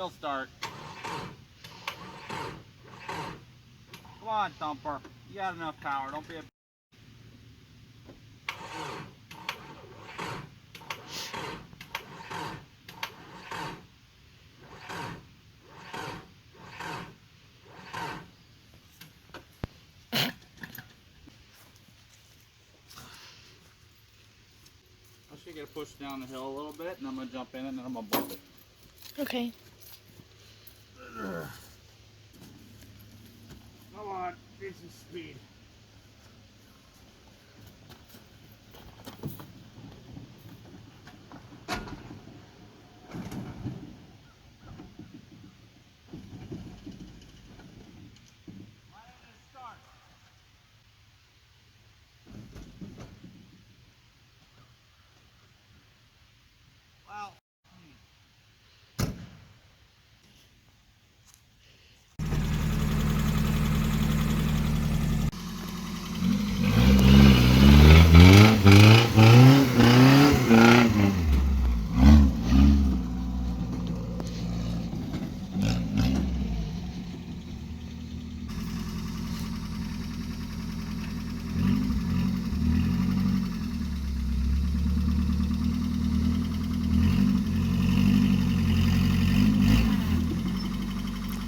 It'll start. Come on, Thumper. You got enough power. Don't be a... I should get it pushed down the hill a little bit, and I'm going to jump in and then I'm going to bump it. Okay. Come on, need some speed.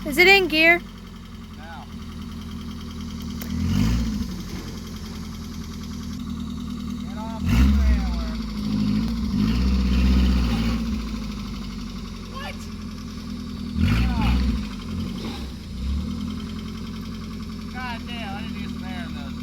Is it in gear? Now. Get off the trailer. What? Get off. God damn, I didn't get some air in those.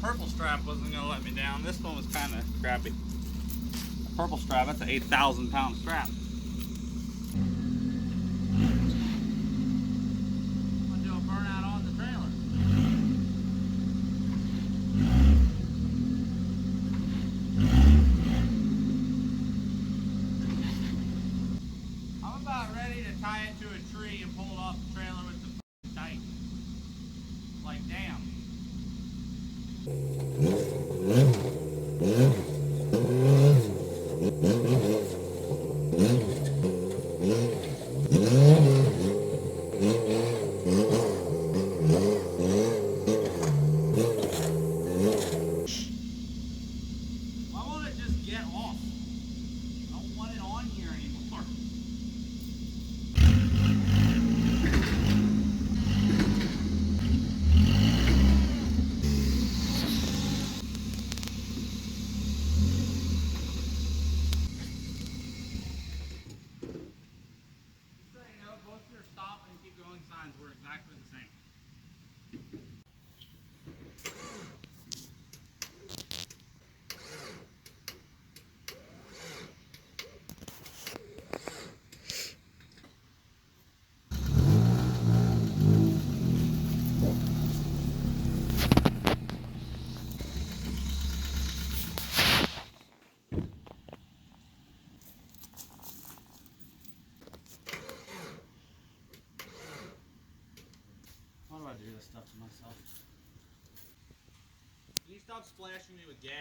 Purple strap wasn't going to let me down. This one was kind of crappy. The purple strap, that's an 8,000 pound strap. I'm going to do a burnout on the trailer. I'm about ready to tie it to a tree and pull it off the trailer with the tight. Like, damn. Why won't it just get off? I don't want it on here anymore. Signs were exactly the same. Why do I do this stuff to myself? Can you stop splashing me with gas?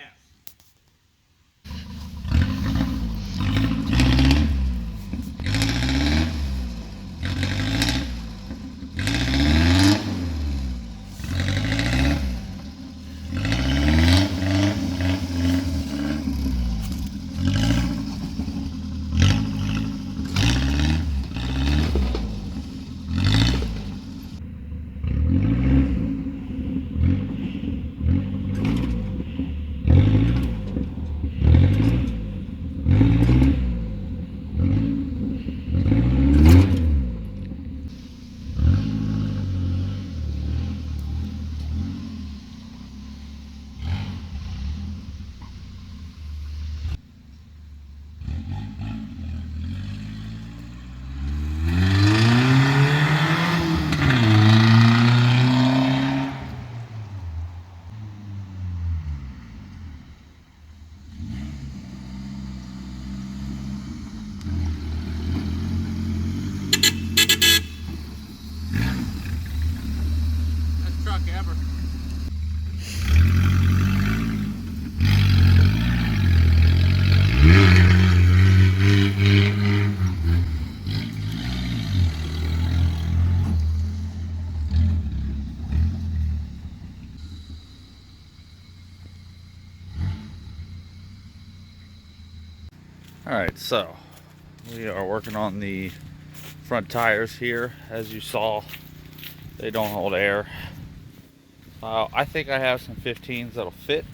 Alright, so we are working on the front tires here. As you saw, they don't hold air. I think I have some 15s that'll fit.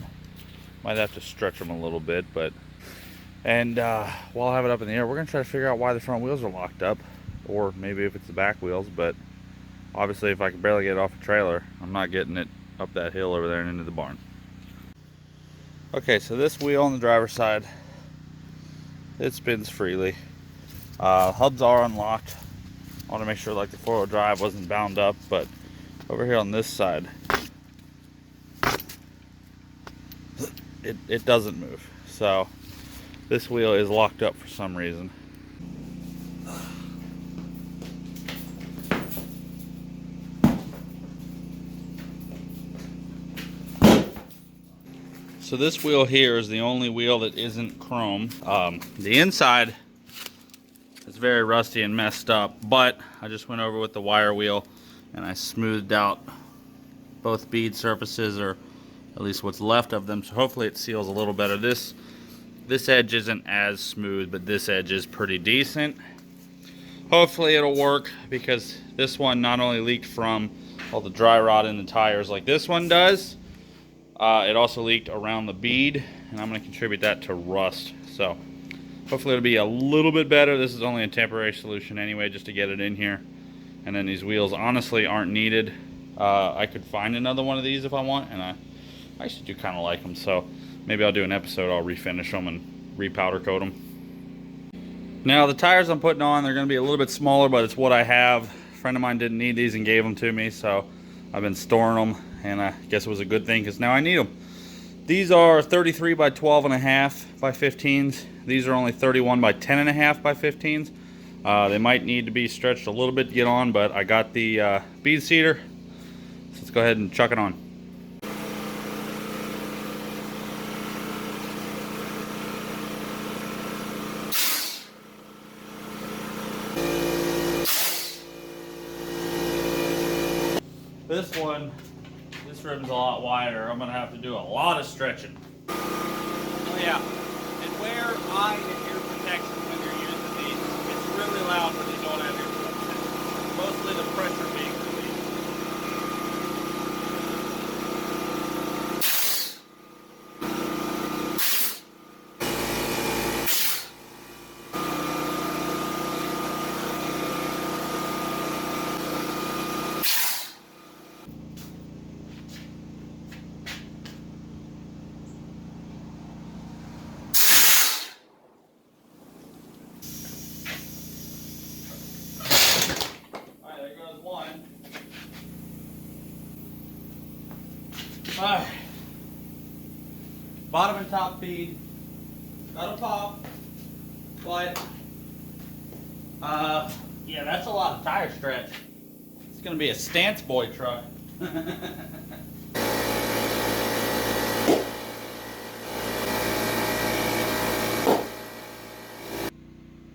Might have to stretch them a little bit, but while I have it up in the air, we're gonna try to figure out why the front wheels are locked up, or maybe if it's the back wheels. But obviously, if I can barely get it off a trailer, I'm not getting it up that hill over there and into the barn. Okay, so this wheel on the driver's side, it spins freely. Hubs are unlocked. I want to make sure like the four-wheel drive wasn't bound up, but over here on this side, it doesn't move. So this wheel is locked up for some reason. So this wheel here is the only wheel that isn't chrome. The inside is very rusty and messed up, but I just went over with the wire wheel and I smoothed out both bead surfaces, or at least what's left of them, so hopefully it seals a little better. This edge isn't as smooth, but this edge is pretty decent. Hopefully it'll work, because this one not only leaked from all the dry rot in the tires like this one does, it also leaked around the bead, and I'm going to contribute that to rust. So hopefully it'll be a little bit better. This is only a temporary solution anyway, just to get it in here. And then these wheels honestly aren't needed. I could find another one of these if I want, and I actually do kind of like them. So maybe I'll do an episode, I'll refinish them and repowder coat them. Now the tires I'm putting on, they're going to be a little bit smaller, but it's what I have. A friend of mine didn't need these and gave them to me, so I've been storing them, and I guess it was a good thing because now I need them. These are 33 by 12.5 by 15s. These are only 31 by 10.5 by 15s. They might need to be stretched a little bit to get on, but I got the bead seater. So let's go ahead and chuck it on. This rim's a lot wider. I'm gonna have to do a lot of stretching. Oh yeah, and wear eye and ear protection when you're using these. It's really loud when you don't have ear protection. Mostly the pressure being released. Alright. Bottom and top feed. That'll pop. But yeah, that's a lot of tire stretch. It's gonna be a stance boy truck.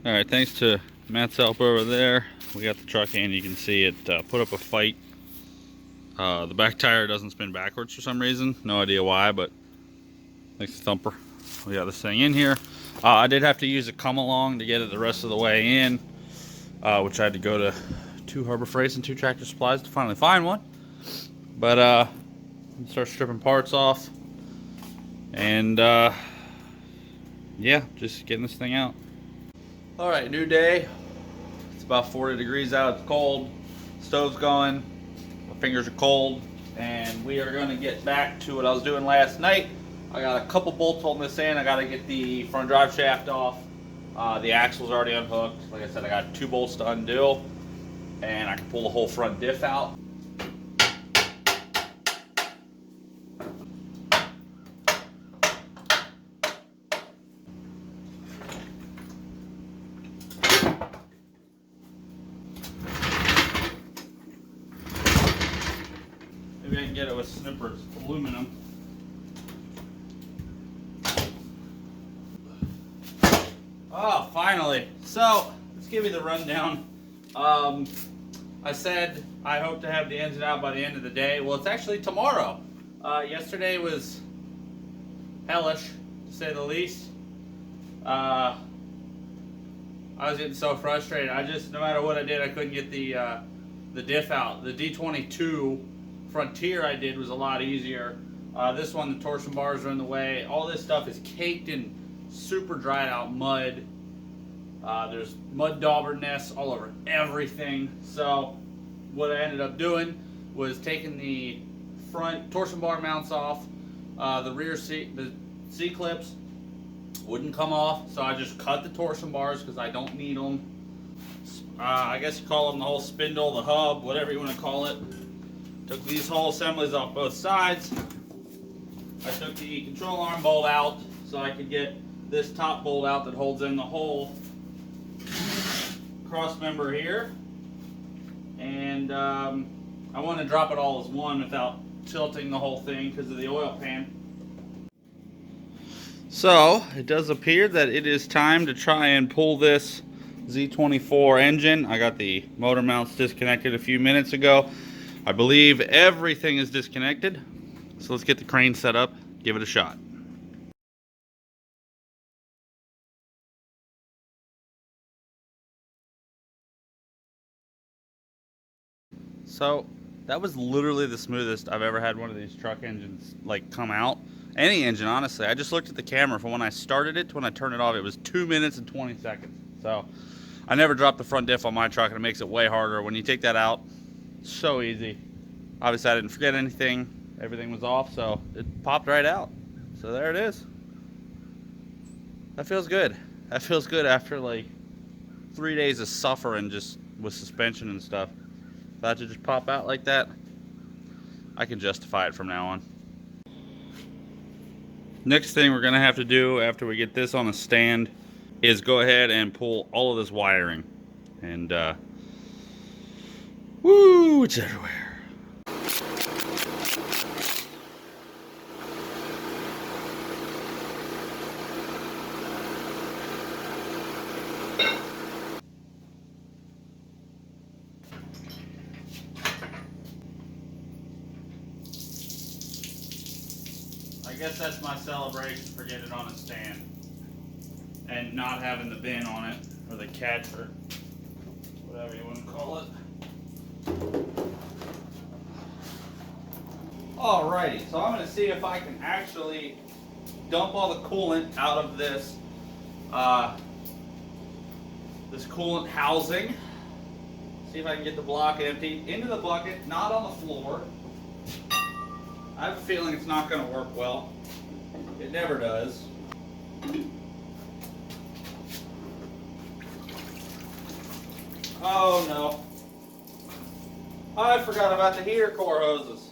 Alright, thanks to Matt's help over there, we got the truck in. You can see it put up a fight. The back tire doesn't spin backwards for some reason. No idea why, but thanks to Thumper, we got this thing in here. I did have to use a come along to get it the rest of the way in, which I had to go to 2 Harbor Freights and 2 Tractor Supplies to finally find one. But start stripping parts off, and yeah, just getting this thing out. All right, new day. It's about 40 degrees out. It's cold. Stove's going. My fingers are cold, and we are going to get back to what I was doing last night. I got a couple bolts holding this in. I got to get the front drive shaft off. The axle's already unhooked. Like I said, I got 2 bolts to undo, and I can pull the whole front diff out. Maybe I can get it with snippers, aluminum. Oh, finally. So, let's give you the rundown. I said I hope to have the engine out by the end of the day. Well, it's actually tomorrow. Yesterday was hellish, to say the least. I was getting so frustrated. No matter what I did, I couldn't get the diff out. The D22 Frontier I did was a lot easier. This one, the torsion bars are in the way. All this stuff is caked in super dried out mud. There's mud dauber nests all over everything. So what I ended up doing was taking the front torsion bar mounts off. The rear the C-clips wouldn't come off, so I just cut the torsion bars because I don't need them. I guess you call them the whole spindle, the hub, whatever you want to call it. Took these whole assemblies off both sides. I took the control arm bolt out so I could get this top bolt out that holds in the whole cross member here. And I want to drop it all as one without tilting the whole thing because of the oil pan. So it does appear that it is time to try and pull this Z24 engine. I got the motor mounts disconnected a few minutes ago. I believe everything is disconnected. So let's get the crane set up, give it a shot. So that was literally the smoothest I've ever had one of these truck engines like come out. Any engine, honestly. I just looked at the camera from when I started it to when I turned it off. It was 2 minutes and 20 seconds. So I never dropped the front diff on my truck, and it makes it way harder. When you take that out, so easy. Obviously I didn't forget anything. Everything was off, so it popped right out. So there it is. That feels good. That feels good after like 3 days of suffering just with suspension and stuff. If that to just pop out like that, I can justify it from now on. Next thing we're gonna have to do after we get this on a stand is go ahead and pull all of this wiring. And woo, it's everywhere. I guess that's my celebration for getting it on a stand and not having the bin on it, or the catch, or whatever you want to call it. Alrighty, so I'm going to see if I can actually dump all the coolant out of this this coolant housing. See if I can get the block emptied into the bucket, not on the floor. I have a feeling it's not going to work well. It never does. Oh no. I forgot about the heater core hoses.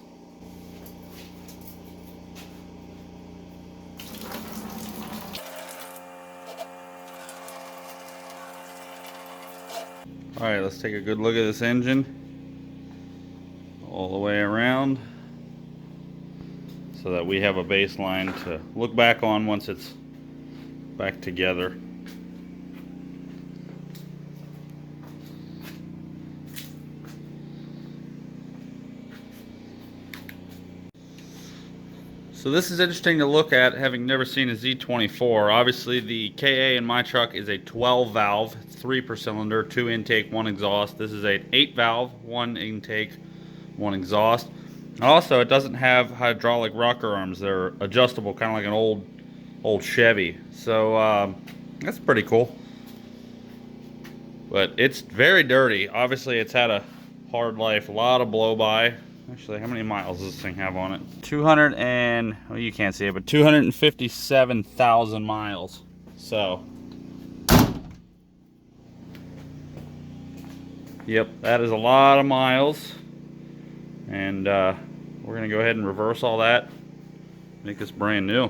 Alright, let's take a good look at this engine all the way around, so that we have a baseline to look back on once it's back together. So this is interesting to look at, having never seen a Z24. Obviously the KA in my truck is a 12 valve, 3 per cylinder, 2 intake, 1 exhaust. This is an 8 valve, 1 intake, 1 exhaust. Also, it doesn't have hydraulic rocker arms. They're adjustable, kind of like an old Chevy. So that's pretty cool. But it's very dirty. Obviously, it's had a hard life, a lot of blow by. Actually, how many miles does this thing have on it? 200 and, well, you can't see it, but 257,000 miles. So, yep, that is a lot of miles. And we're gonna go ahead and reverse all that, make this brand new.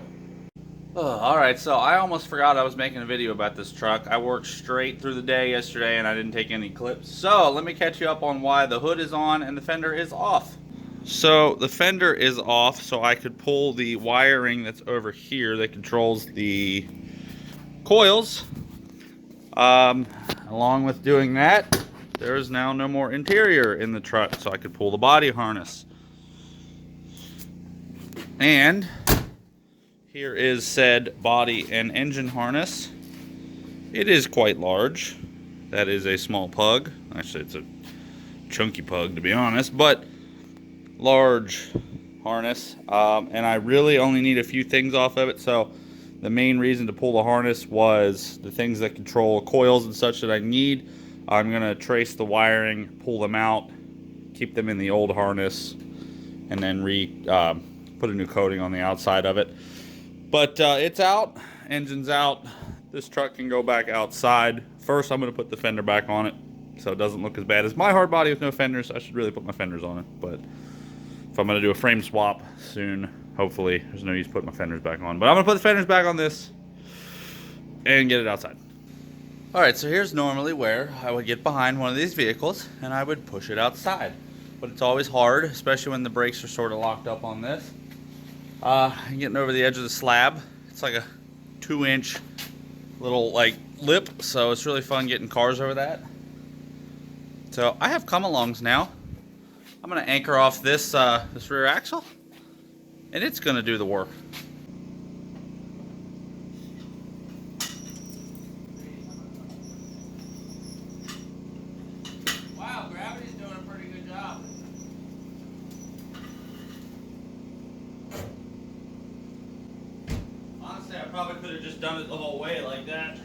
Alright, so I almost forgot I was making a video about this truck. I worked straight through the day yesterday and I didn't take any clips. So let me catch you up on why the hood is on and the fender is off. So the fender is off, so I could pull the wiring that's over here that controls the coils. Along with doing that, there is now no more interior in the truck, so I could pull the body harness. And here is said body and engine harness. It is quite large. That is a small pug. Actually, it's a chunky pug, to be honest, but large harness. And I really only need a few things off of it. So the main reason to pull the harness was the things that control coils and such that I need. I'm going to trace the wiring, pull them out, keep them in the old harness, and then put a new coating on the outside of it. But it's out, engine's out. This truck can go back outside. First, I'm going to put the fender back on it so it doesn't look as bad as my hard body with no fenders. I should really put my fenders on it, but if I'm going to do a frame swap soon, hopefully there's no use putting my fenders back on. But I'm going to put the fenders back on this and get it outside. Alright, so here's normally where I would get behind one of these vehicles and I would push it outside. But it's always hard, especially when the brakes are sort of locked up on this. I'm getting over the edge of the slab. It's like a 2-inch little like lip, so it's really fun getting cars over that. So I have come-alongs now. I'm gonna anchor off this this rear axle, and it's gonna do the work. Wow, gravity's doing a pretty good job. Honestly, I probably could have just done it the whole way like that.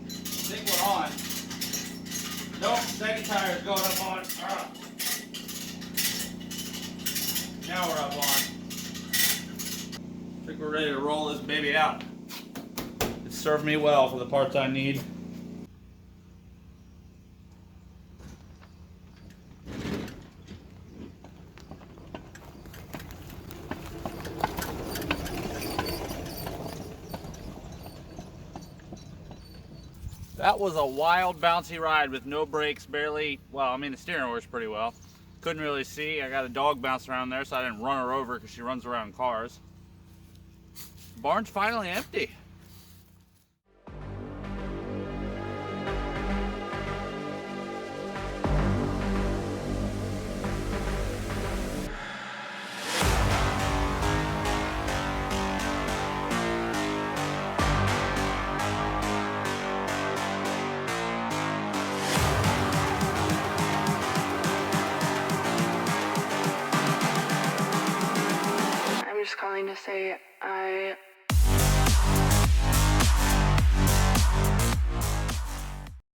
Stick one on. Nope, second tire is going up on. Now we're up on. I think we're ready to roll this baby out. It served me well for the parts I need. That was a wild, bouncy ride with no brakes, barely. Well, I mean, the steering works pretty well. Couldn't really see. I got a dog bouncing around there, so I didn't run her over because she runs around cars. Barn's finally empty. I'm just calling to say I